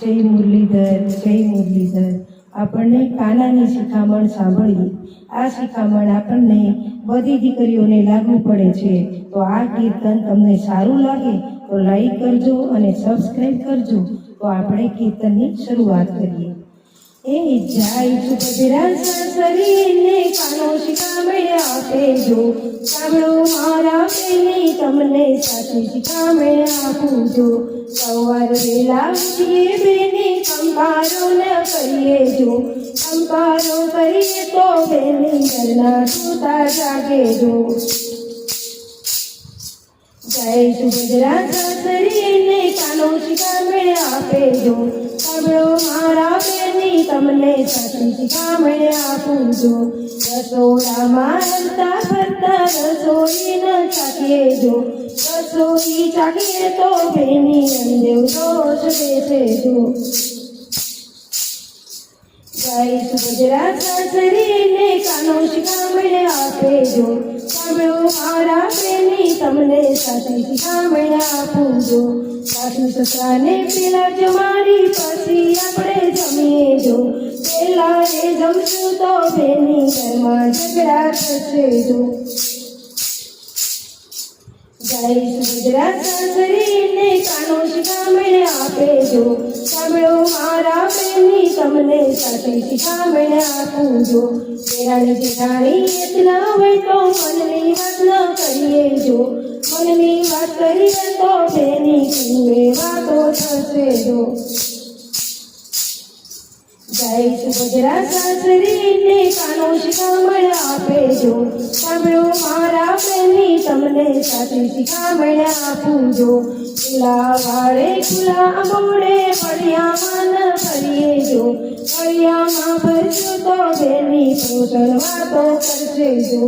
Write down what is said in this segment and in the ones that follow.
જય મુરલીધર આપણને કાનાની શિખામણ સાંભળીએ। આ શિખામણ આપણને બધી દીકરીઓને લાગુ પડે છે। તો આ કીર્તન તમને સારું લાગે તો લાઈક કરજો અને સબસ્ક્રાઈબ કરજો। તો આપણે કીર્તનની શરૂઆત કરીએ। એ જાય સુભદ્રા સાસરીને કાનો શિખામણ આપે જો, સાંભળો મારા બેની તમને સાચી શિખામણ આપું જો। સવાર વેલા ઉઠીએ બેની કંકારો ન કરીએ જો, કંકારો કરીએ તો બેની ઘરના સૂતા જાગે જો। જય સુભદ્રા સાસરીને કાનો શિખામણ આપે જો, સાંભળો મારા બેની તમને સાચી શિખામણ આપું જો। રસોડામાં હરતા ફરતા રસોઈ ન ચાખીએ જો, રસોઈ ચાખીએ તો બેની અંદેવ દોષ બેસે જો। જય સુભદ્રા સાસરીને કાનો શિખામણ આપે જો, સાંભળો મારા બેની તમને સાચી શિખામણ આપું જો। સાસુ સસરાને પેલા જમાડી પછી આપણે જમીએ જો, પેલા રે જમશું તો બેની ઘરમાં ઝઘડા થશે જો। જય સુભદ્રા સાસરીને કાનો શિખામણ આપે જો, સાંભળો મારા બેની તમને સાચી શિખામણ આપું જો। દેરાણી જેઠાણી એટલા હોય તો મનની વાત ન કરીએ જો, મનની વાત કરીએ તો બેની કુએ વાતો થશે જો। જય સુભદ્રા સાસરીને કાનો શિખામણ આપે જો, સાંભળો મારા બેની તમને સાચી શિખામણ આપું જો। ખુલ્લા વાળે ખુલ્લા મોડે ફળિયામાં ન ફરીએ જો, ફળિયામાં ફરશું તો બેની પોષણ વાતો કરશે જો।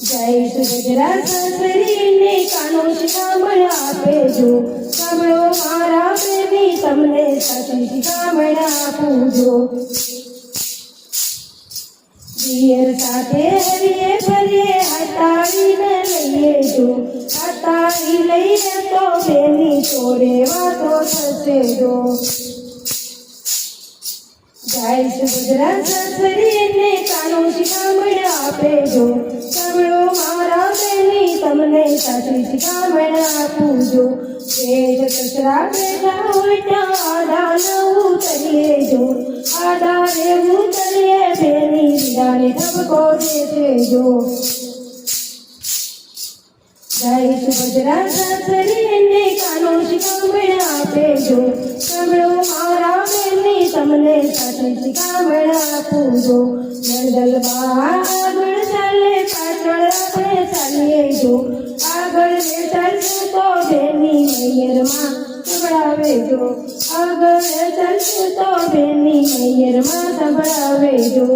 જય સુભદ્રા સાસરીને કાનો શિખામણ આપે જો, સાંભળો મારા બેની તમને સાચી શિખામણ આપું જો। દિયર સાથે હરીએ ફરીએ હટાવીને લઈએ જો, હટાવી લઈએ તો બેની જોડે વાતો થશે જો। જય સુભદ્રા સાસરીને કાનો શિખામણ આપે જો, સાંભળો મારા બેની તમને સાચી શિખામણ આપું જો। જેઠ સસરા બેઠા હોય ત્યાં આડા ન ઉતરીએ જો, આડા રે ઉતરીએ બેની વિદાને ઠપકો દેશે જો। જય સુભદ્રા સાસરીને કાનો શિખામણ આપે જો, સાંભળો મારા બેની તમને સાચી શિખામણ આપું જો। નંદલ આગળ ચાલે પાછળ આપણે ચાલીએ જો, આગળ ચાલશું તો બેની મૈયરમાં સંભળાવે જો, આગળ ચાલશું તો બેની મૈયરમાં સંભળાવે જો।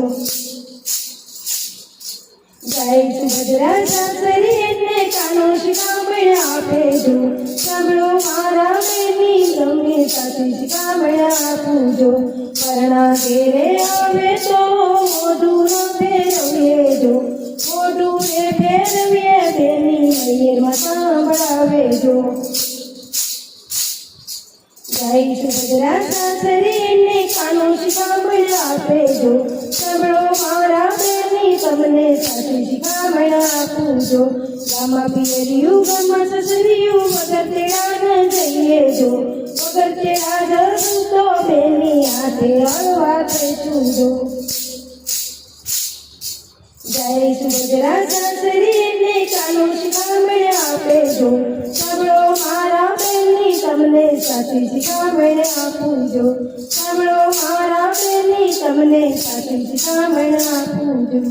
જય સુભદ્રા સાસરીને કાનો શિખામણ આપે જો, સાંભળો મારા બેની તમને સાચી શિખામણ આપું જો। પરણા ઘેરે આવે તો મોઢું ન ફેરવીએ જો, મોઢું રે ફેરવીએ બેની મૈયરમાં સંભળાવે જો। જય સુભદ્રા સાસરીને કાનો શિખામણ આપે જો, સાંભળો મારા બેની તમને સાચી શિખામણ આપું જો। ગામમાં પિયરિયું ગામમાં સસરિયું વગર તેડા ન જઈએ જો, વગર તેડા જશું તો બેની હાથે હળવા થઈશું જો। જય સુભદ્રા સાસરીને કાનો શિખામણ આપે જો, સાંભળો મારા બેની તમને સાચી શિખામણ આપું જો, સાંભળો મારા બેની તમને સાચી શિખામણ આપું જો।